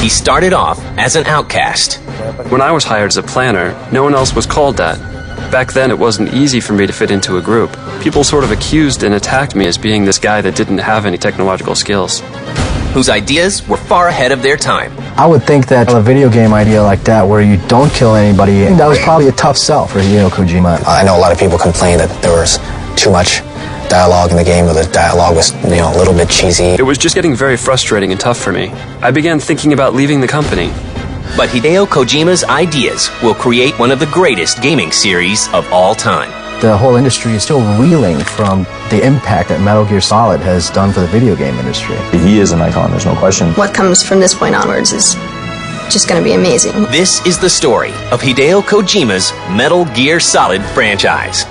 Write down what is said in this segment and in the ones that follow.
He started off as an outcast. When I was hired as a planner, no one else was called that. Back then, it wasn't easy for me to fit into a group. People sort of accused and attacked me as being this guy that didn't have any technological skills. Whose ideas were far ahead of their time. I would think that a video game idea like that where you don't kill anybody, that was probably a tough sell for Hideo Kojima. I know a lot of people complained that there was too much dialogue in the game, or the dialogue was, a little bit cheesy. It was just getting very frustrating and tough for me. I began thinking about leaving the company. But Hideo Kojima's ideas will create one of the greatest gaming series of all time. The whole industry is still reeling from the impact that Metal Gear Solid has done for the video game industry. He is an icon, there's no question. What comes from this point onwards is just going to be amazing. This is the story of Hideo Kojima's Metal Gear Solid franchise.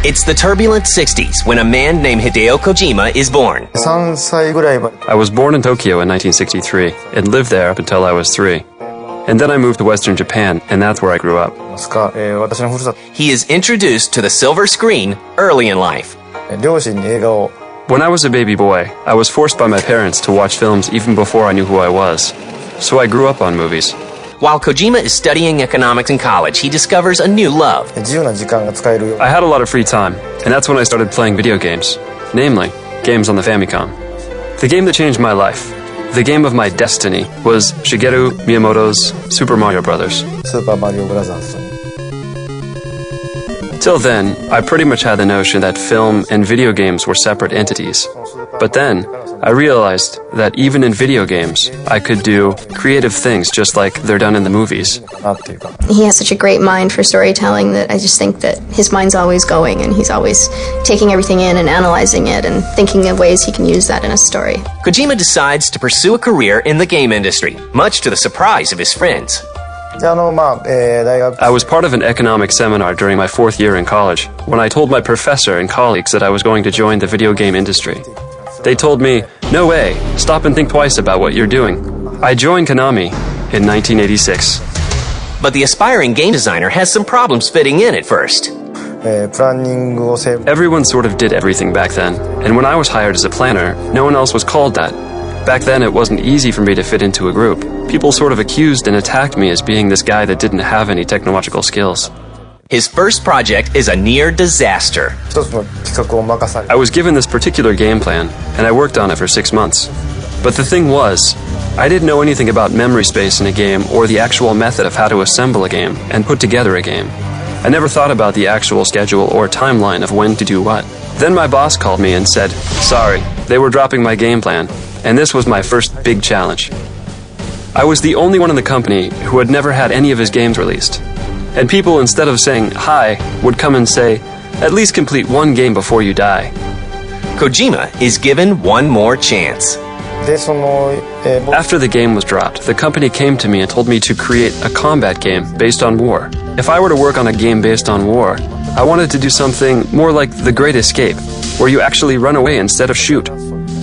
It's the turbulent 60s when a man named Hideo Kojima is born. I was born in Tokyo in 1963 and lived there up until I was 3. And then I moved to Western Japan, and that's where I grew up. He is introduced to the silver screen early in life. When I was a baby boy, I was forced by my parents to watch films even before I knew who I was. So I grew up on movies. While Kojima is studying economics in college, he discovers a new love. I had a lot of free time, and that's when I started playing video games. Namely, games on the Famicom. The game that changed my life, the game of my destiny, was Shigeru Miyamoto's Super Mario Bros. Till then, I pretty much had the notion that film and video games were separate entities. But then, I realized that even in video games, I could do creative things just like they're done in the movies. He has such a great mind for storytelling that I just think that his mind's always going, and he's always taking everything in and analyzing it and thinking of ways he can use that in a story. Kojima decides to pursue a career in the game industry, much to the surprise of his friends. I was part of an economics seminar during my 4th year in college when I told my professor and colleagues that I was going to join the video game industry. They told me, "No way, stop and think twice about what you're doing." I joined Konami in 1986. But the aspiring game designer has some problems fitting in at first. Everyone sort of did everything back then, and when I was hired as a planner, no one else was called that. Back then, it wasn't easy for me to fit into a group. People sort of accused and attacked me as being this guy that didn't have any technological skills. His first project is a near disaster. I was given this particular game plan, and I worked on it for 6 months. But the thing was, I didn't know anything about memory space in a game or the actual method of how to assemble a game and put together a game. I never thought about the actual schedule or timeline of when to do what. Then my boss called me and said, sorry, they were dropping my game plan, and this was my first big challenge. I was the only one in the company who had never had any of his games released. And people, instead of saying hi, would come and say, at least complete one game before you die. Kojima is given one more chance. After the game was dropped, the company came to me and told me to create a combat game based on war. If I were to work on a game based on war, I wanted to do something more like The Great Escape, where you actually run away instead of shoot.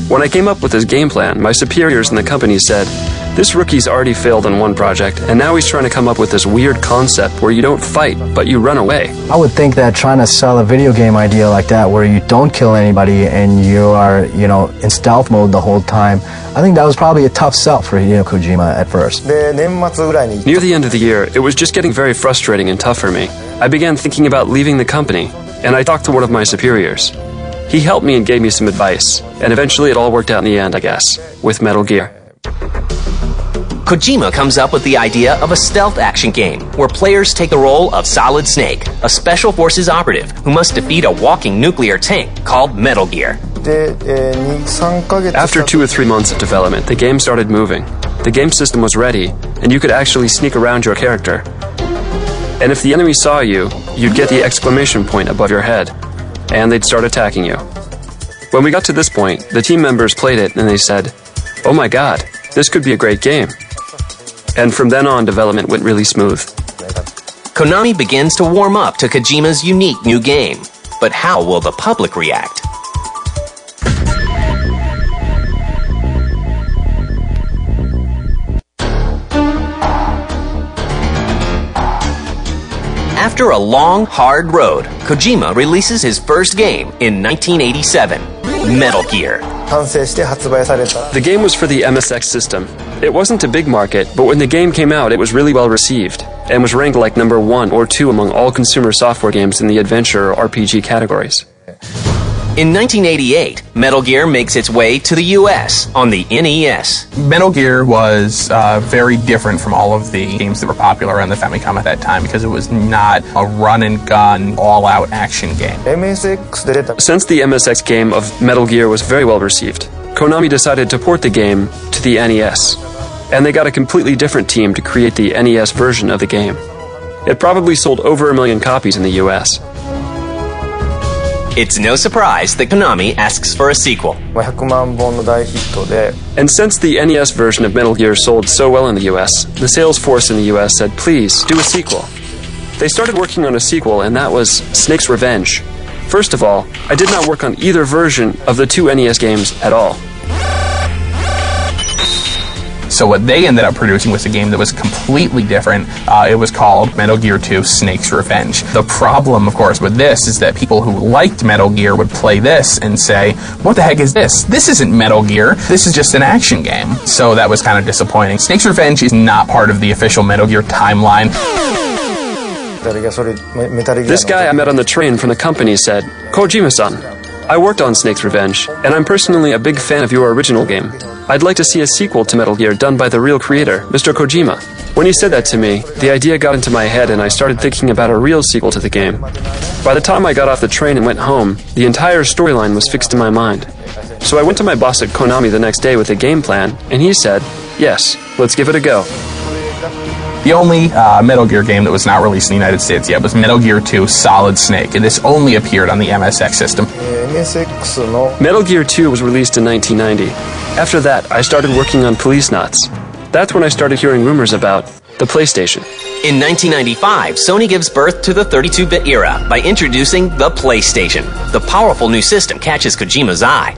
When I came up with this game plan, my superiors in the company said, this rookie's already failed on one project, and now he's trying to come up with this weird concept where you don't fight, but you run away. I would think that trying to sell a video game idea like that where you don't kill anybody and you are, in stealth mode the whole time, I think that was probably a tough sell for Hideo Kojima at first. Near the end of the year, it was just getting very frustrating and tough for me. I began thinking about leaving the company, and I talked to one of my superiors. He helped me and gave me some advice, and eventually it all worked out in the end, I guess, with Metal Gear. Kojima comes up with the idea of a stealth action game where players take the role of Solid Snake, a special forces operative who must defeat a walking nuclear tank called Metal Gear. After 2 or 3 months of development, the game started moving. The game system was ready, and you could actually sneak around your character. And if the enemy saw you, you'd get the exclamation point above your head, and they'd start attacking you. When we got to this point, the team members played it and they said, oh my god, this could be a great game. And from then on, development went really smooth. Konami begins to warm up to Kojima's unique new game. But how will the public react? After a long, hard road, Kojima releases his first game in 1987, Metal Gear. The game was for the MSX system. It wasn't a big market, but when the game came out, it was really well received, and was ranked like number 1 or 2 among all consumer software games in the adventure or RPG categories. In 1988, Metal Gear makes its way to the US on the NES. Metal Gear was very different from all of the games that were popular on the Famicom at that time because it was not a run-and-gun, all-out action game. Since the MSX game of Metal Gear was very well received, Konami decided to port the game to the NES, and they got a completely different team to create the NES version of the game. It probably sold over 1 million copies in the US. It's no surprise that Konami asks for a sequel. And since the NES version of Metal Gear sold so well in the US, the sales force in the US said, please, do a sequel. They started working on a sequel, and that was Snake's Revenge. First of all, I did not work on either version of the 2 NES games at all. So what they ended up producing was a game that was completely different. It was called Metal Gear 2 Snake's Revenge. The problem, of course, with this is that people who liked Metal Gear would play this and say, what the heck is this? This isn't Metal Gear. This is just an action game. So that was kind of disappointing. Snake's Revenge is not part of the official Metal Gear timeline. This guy I met on the train from the company said, Kojima-san, I worked on Snake's Revenge, and I'm personally a big fan of your original game. I'd like to see a sequel to Metal Gear done by the real creator, Mr. Kojima. When he said that to me, the idea got into my head and I started thinking about a real sequel to the game. By the time I got off the train and went home, the entire storyline was fixed in my mind. So I went to my boss at Konami the next day with a game plan, and he said, yes, let's give it a go. The only Metal Gear game that was not released in the United States yet was Metal Gear 2 Solid Snake, and this only appeared on the MSX system. Metal Gear 2 was released in 1990. After that, I started working on Policenauts. That's when I started hearing rumors about the PlayStation. In 1995, Sony gives birth to the 32-bit era by introducing the PlayStation. The powerful new system catches Kojima's eye.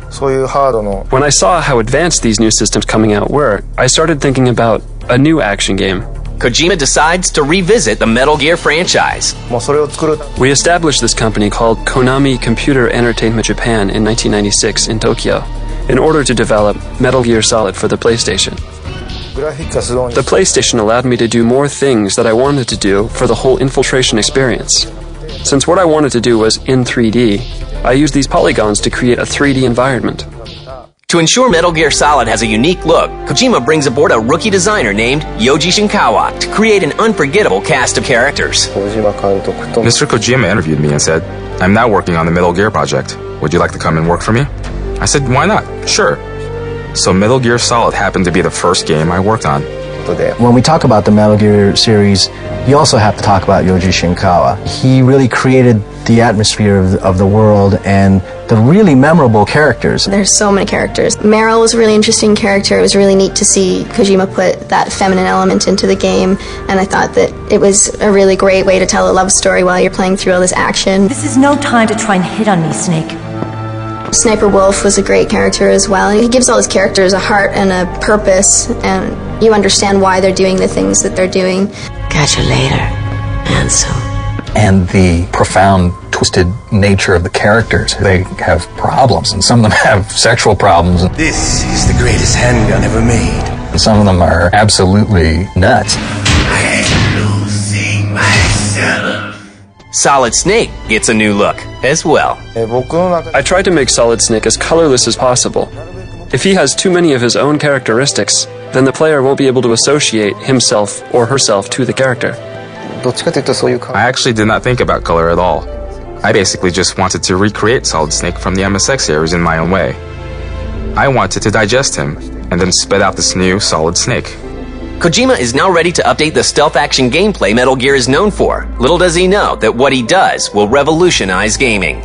When I saw how advanced these new systems coming out were, I started thinking about a new action game. Kojima decides to revisit the Metal Gear franchise. We established this company called Konami Computer Entertainment Japan in 1996 in Tokyo in order to develop Metal Gear Solid for the PlayStation. The PlayStation allowed me to do more things that I wanted to do for the whole infiltration experience. Since what I wanted to do was in 3D, I used these polygons to create a 3D environment. To ensure Metal Gear Solid has a unique look, Kojima brings aboard a rookie designer named Yoji Shinkawa to create an unforgettable cast of characters. Mr. Kojima interviewed me and said, I'm now working on the Metal Gear project. Would you like to come and work for me? I said, why not? Sure. So Metal Gear Solid happened to be the first game I worked on. When we talk about the Metal Gear series, you also have to talk about Yoji Shinkawa. He really created the atmosphere of the world and the really memorable characters. There's so many characters. Meryl was a really interesting character. It was really neat to see Kojima put that feminine element into the game, and I thought that it was a really great way to tell a love story while you're playing through all this action. This is no time to try and hit on me, Snake. Sniper Wolf was a great character as well. He gives all his characters a heart and a purpose, and you understand why they're doing the things that they're doing. Catch you later, Ansel. And the profound, twisted nature of the characters. They have problems, and some of them have sexual problems. This is the greatest handgun ever made. And some of them are absolutely nuts. I am losing myself. Solid Snake gets a new look as well. I tried to make Solid Snake as colorless as possible. If he has too many of his own characteristics, then the player won't be able to associate himself or herself to the character. I actually did not think about color at all. I basically just wanted to recreate Solid Snake from the MSX series in my own way. I wanted to digest him, and then spit out this new Solid Snake. Kojima is now ready to update the stealth action gameplay Metal Gear is known for. Little does he know that what he does will revolutionize gaming.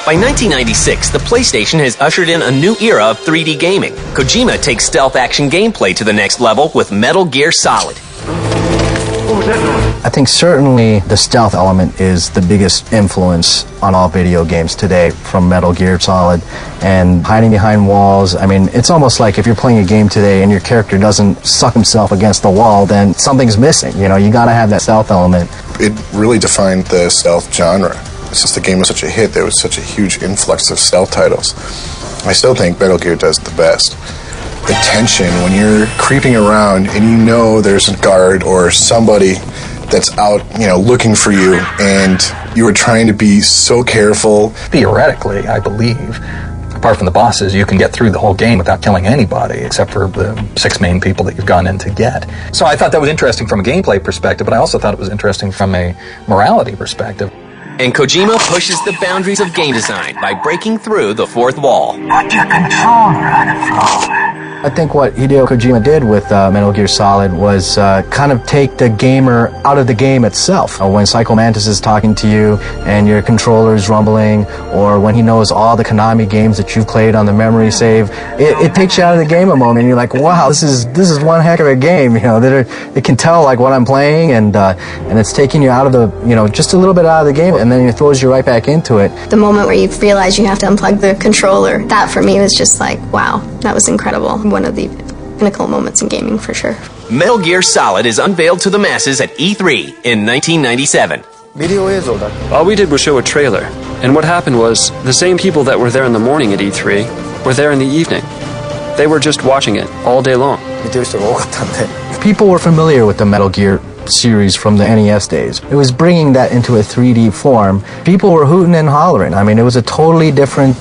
By 1996, the PlayStation has ushered in a new era of 3D gaming. Kojima takes stealth action gameplay to the next level with Metal Gear Solid. I think certainly the stealth element is the biggest influence on all video games today from Metal Gear Solid, and hiding behind walls. I mean, it's almost like if you're playing a game today and your character doesn't suck himself against the wall, then something's missing. You know, you gotta have that stealth element. It really defined the stealth genre. Since the game was such a hit, there was such a huge influx of stealth titles. I still think Metal Gear does the best. The tension when you're creeping around and you know there's a guard or somebody that's out, you know, looking for you, and you are trying to be so careful. Theoretically, I believe, apart from the bosses, you can get through the whole game without killing anybody except for the 6 main people that you've gone in to get. So I thought that was interesting from a gameplay perspective, but I also thought it was interesting from a morality perspective. And Kojima pushes the boundaries of game design by breaking through the fourth wall. Put your controller on the floor. I think what Hideo Kojima did with Metal Gear Solid was kind of take the gamer out of the game itself. When Psycho Mantis is talking to you and your controller is rumbling, or when he knows all the Konami games that you've played on the memory save, it takes you out of the game a moment, and you're like, wow, this is one heck of a game. You know, it can tell like what I'm playing, and it's taking you out of the, you know, just a little bit out of the game, and then it throws you right back into it. The moment where you realize you have to unplug the controller, that for me was just like, wow, that was incredible. One of the pinnacle moments in gaming for sure. Metal Gear Solid is unveiled to the masses at E3 in 1997. All we did was show a trailer, and what happened was the same people that were there in the morning at E3 were there in the evening. They were just watching it all day long. People were familiar with the Metal Gear series from the NES days. It was bringing that into a 3D form. People were hooting and hollering. I mean, it was a totally different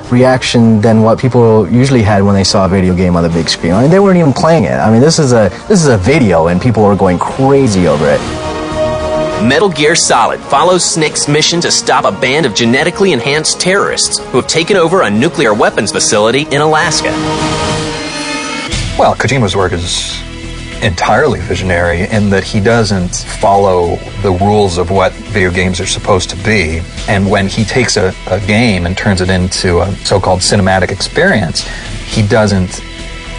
reaction than what people usually had when they saw a video game on the big screen. I mean, they weren't even playing it. I mean, this is a video, and people were going crazy over it. Metal Gear Solid follows Snake's mission to stop a band of genetically enhanced terrorists who have taken over a nuclear weapons facility in Alaska. Well, Kojima's work is entirely visionary in that he doesn't follow the rules of what video games are supposed to be, and when he takes a game and turns it into a so-called cinematic experience, he doesn't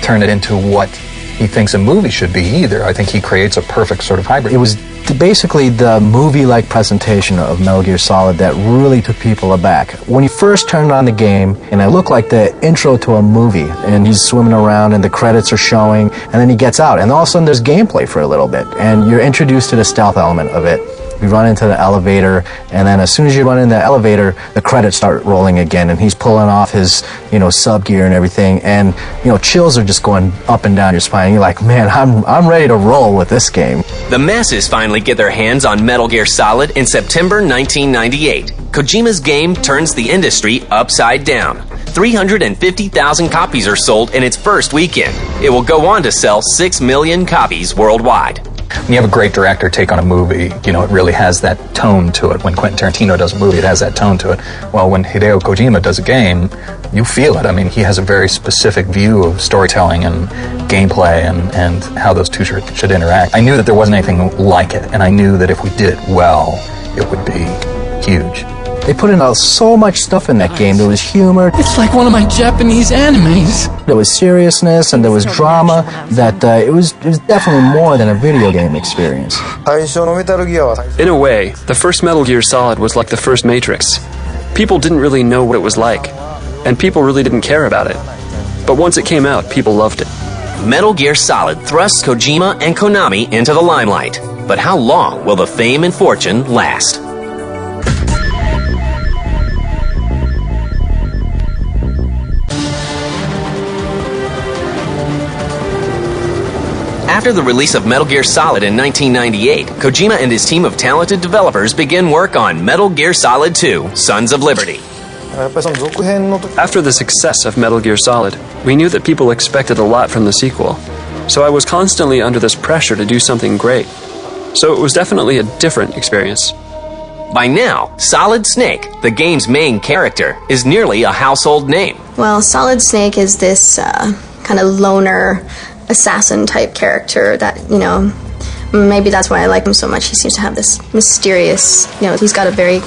turn it into what he thinks a movie should be either. I think he creates a perfect sort of hybrid. It was basically the movie-like presentation of Metal Gear Solid that really took people aback. When you first turned on the game, and it looked like the intro to a movie, and he's swimming around and the credits are showing, and then he gets out, and all of a sudden there's gameplay for a little bit, and you're introduced to the stealth element of it. You run into the elevator, and then as soon as you run in the elevator, the credits start rolling again, and he's pulling off his, you know, sub gear and everything, and, you know, chills are just going up and down your spine. And you're like, man, I'm ready to roll with this game. The masses finally get their hands on Metal Gear Solid in September 1998. Kojima's game turns the industry upside down. 350,000 copies are sold in its first weekend. It will go on to sell 6 million copies worldwide. When you have a great director take on a movie, you know, it really has that tone to it. When Quentin Tarantino does a movie, it has that tone to it. Well, when Hideo Kojima does a game, you feel it. I mean, he has a very specific view of storytelling and gameplay and how those two should interact. I knew that there wasn't anything like it, and I knew that if we did it well, it would be huge. They put in so much stuff in that game. There was humor. It's like one of my Japanese animes. There was seriousness and there was drama. That it was definitely more than a video game experience. In a way, the first Metal Gear Solid was like the first Matrix. People didn't really know what it was like, and people really didn't care about it. But once it came out, people loved it. Metal Gear Solid thrusts Kojima and Konami into the limelight. But how long will the fame and fortune last? After the release of Metal Gear Solid in 1998, Kojima and his team of talented developers begin work on Metal Gear Solid 2: Sons of Liberty. After the success of Metal Gear Solid, we knew that people expected a lot from the sequel, so I was constantly under this pressure to do something great. So it was definitely a different experience. By now, Solid Snake, the game's main character, is nearly a household name. Well, Solid Snake is this kind of loner assassin type character that, you know, maybe that's why I like him so much. He seems to have this mysterious, you know, he's got a very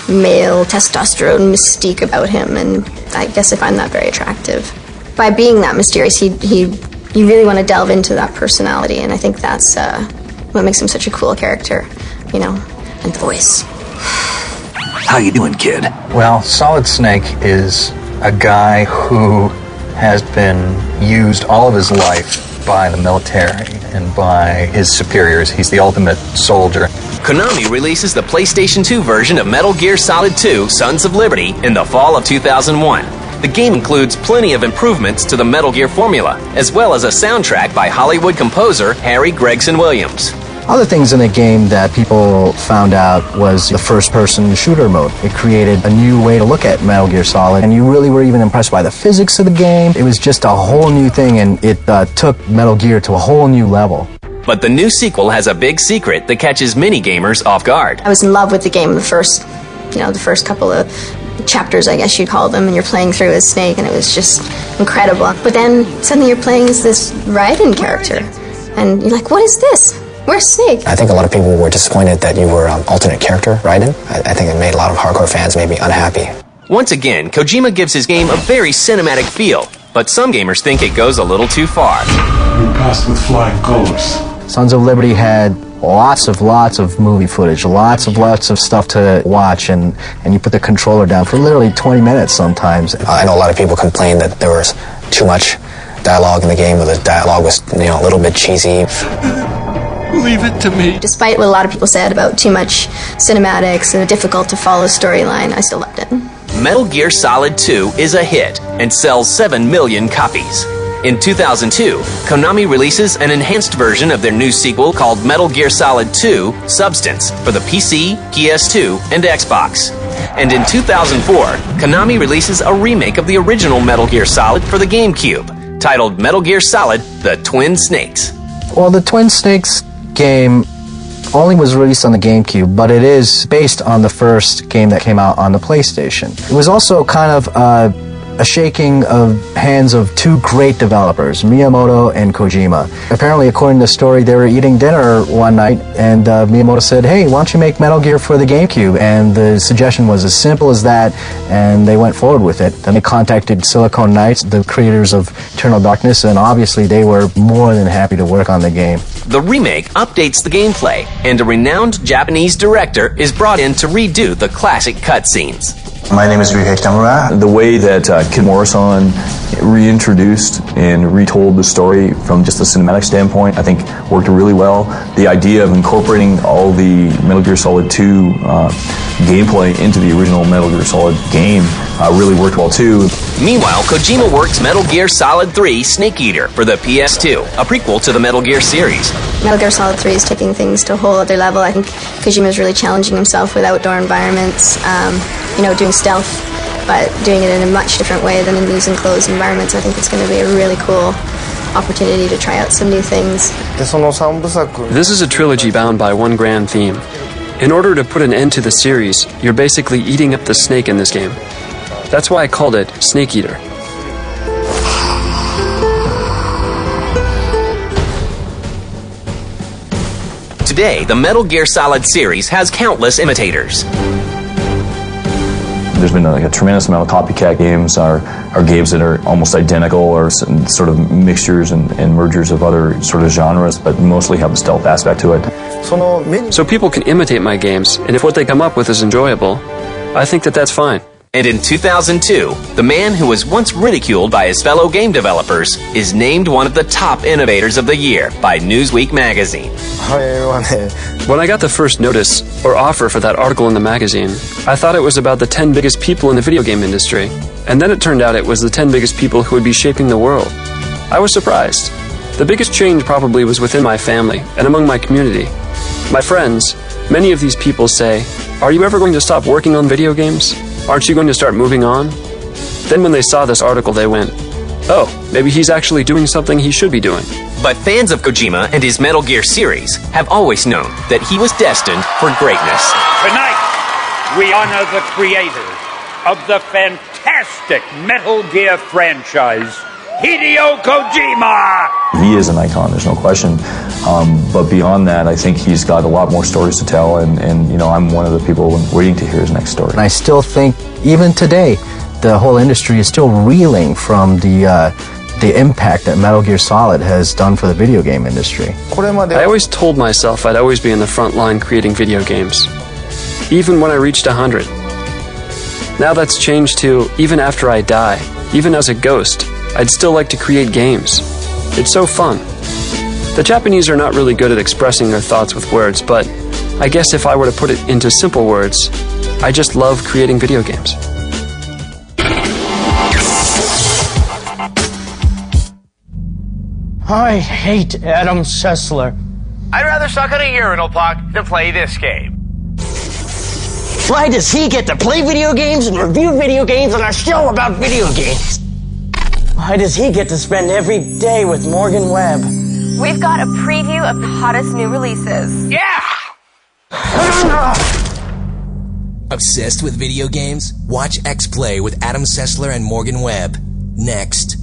male testosterone mystique about him, and I guess I find that very attractive. By being that mysterious, you really want to delve into that personality, and I think that's what makes him such a cool character, you know, and the voice. How you doing, kid? Well, Solid Snake is a guy who has been used all of his life by the military and by his superiors. He's the ultimate soldier. Konami releases the PlayStation 2 version of Metal Gear Solid 2: Sons of Liberty in the fall of 2001. The game includes plenty of improvements to the Metal Gear formula, as well as a soundtrack by Hollywood composer Harry Gregson Williams. Other things in the game that people found out was the first-person shooter mode. It created a new way to look at Metal Gear Solid, and you really were even impressed by the physics of the game. It was just a whole new thing, and it took Metal Gear to a whole new level. But the new sequel has a big secret that catches many gamers off guard. I was in love with the game the first couple of chapters, I guess you'd call them, and you're playing through as Snake, and it was just incredible. But then suddenly you're playing as this Raiden character, and you're like, what is this? Where's Snake? I think a lot of people were disappointed that you were alternate character, Raiden. I think it made a lot of hardcore fans maybe unhappy. Once again, Kojima gives his game a very cinematic feel, but some gamers think it goes a little too far. You passed with flying colors. Sons of Liberty had lots of movie footage, lots of stuff to watch, and you put the controller down for literally 20 minutes sometimes. I know a lot of people complained that there was too much dialogue in the game, or the dialogue was, a little bit cheesy. Leave it to me. Despite what a lot of people said about too much cinematics and a difficult to follow storyline, I still loved it. Metal Gear Solid 2 is a hit and sells 7 million copies. In 2002, Konami releases an enhanced version of their new sequel called Metal Gear Solid 2: Substance for the PC, PS2, and Xbox. And in 2004, Konami releases a remake of the original Metal Gear Solid for the GameCube, titled Metal Gear Solid: The Twin Snakes. Well, the Twin Snakes game only was released on the GameCube, but it is based on the first game that came out on the PlayStation. It was also kind of a shaking of hands of two great developers, Miyamoto and Kojima. Apparently, according to the story, they were eating dinner one night, and Miyamoto said, hey, why don't you make Metal Gear for the GameCube? And the suggestion was as simple as that, and they went forward with it. Then they contacted Silicon Knights, the creators of Eternal Darkness, and obviously they were more than happy to work on the game. The remake updates the gameplay, and a renowned Japanese director is brought in to redo the classic cutscenes. My name is Ryuhei Kitamura. The way that Kid Morrison reintroduced and retold the story from just a cinematic standpoint, I think worked really well. The idea of incorporating all the Metal Gear Solid 2 gameplay into the original Metal Gear Solid game really worked well too. Meanwhile, Kojima works Metal Gear Solid 3: Snake Eater for the PS2, a prequel to the Metal Gear series. Metal Gear Solid 3 is taking things to a whole other level. I think Kojima is really challenging himself with outdoor environments, doing stealth, but doing it in a much different way than in these enclosed environments. I think it's going to be a really cool opportunity to try out some new things. This is a trilogy bound by one grand theme. In order to put an end to the series, you're basically eating up the snake in this game. That's why I called it Snake Eater. Today, the Metal Gear Solid series has countless imitators. There's been a tremendous amount of copycat games, or games that are almost identical, or sort of mixtures and mergers of other sort of genres, but mostly have a stealth aspect to it. So people can imitate my games, and if what they come up with is enjoyable, I think that that's fine. And in 2002, the man who was once ridiculed by his fellow game developers is named one of the top innovators of the year by Newsweek magazine. When I got the first notice or offer for that article in the magazine, I thought it was about the 10 biggest people in the video game industry. And then it turned out it was the 10 biggest people who would be shaping the world. I was surprised. The biggest change probably was within my family and among my community. My friends, many of these people say, "Are you ever going to stop working on video games? Aren't you going to start moving on?" Then when they saw this article, they went, "Oh, maybe he's actually doing something he should be doing." But fans of Kojima and his Metal Gear series have always known that he was destined for greatness. Tonight, we honor the creator of the fantastic Metal Gear franchise, Hideo Kojima! He is an icon, there's no question. But beyond that, I think he's got a lot more stories to tell, and I'm one of the people waiting to hear his next story. And I still think, even today, the whole industry is still reeling from the the impact that Metal Gear Solid has done for the video game industry. I always told myself I'd always be in the front line creating video games, even when I reached 100. Now that's changed to, even after I die, even as a ghost, I'd still like to create games. It's so fun. The Japanese are not really good at expressing their thoughts with words, but I guess if I were to put it into simple words, I just love creating video games. I hate Adam Sessler. I'd rather suck on a urinal puck than play this game. Why does he get to play video games and review video games on our show about video games? Why does he get to spend every day with Morgan Webb? We've got a preview of the hottest new releases. Yeah! Obsessed with video games? Watch X-Play with Adam Sessler and Morgan Webb. Next.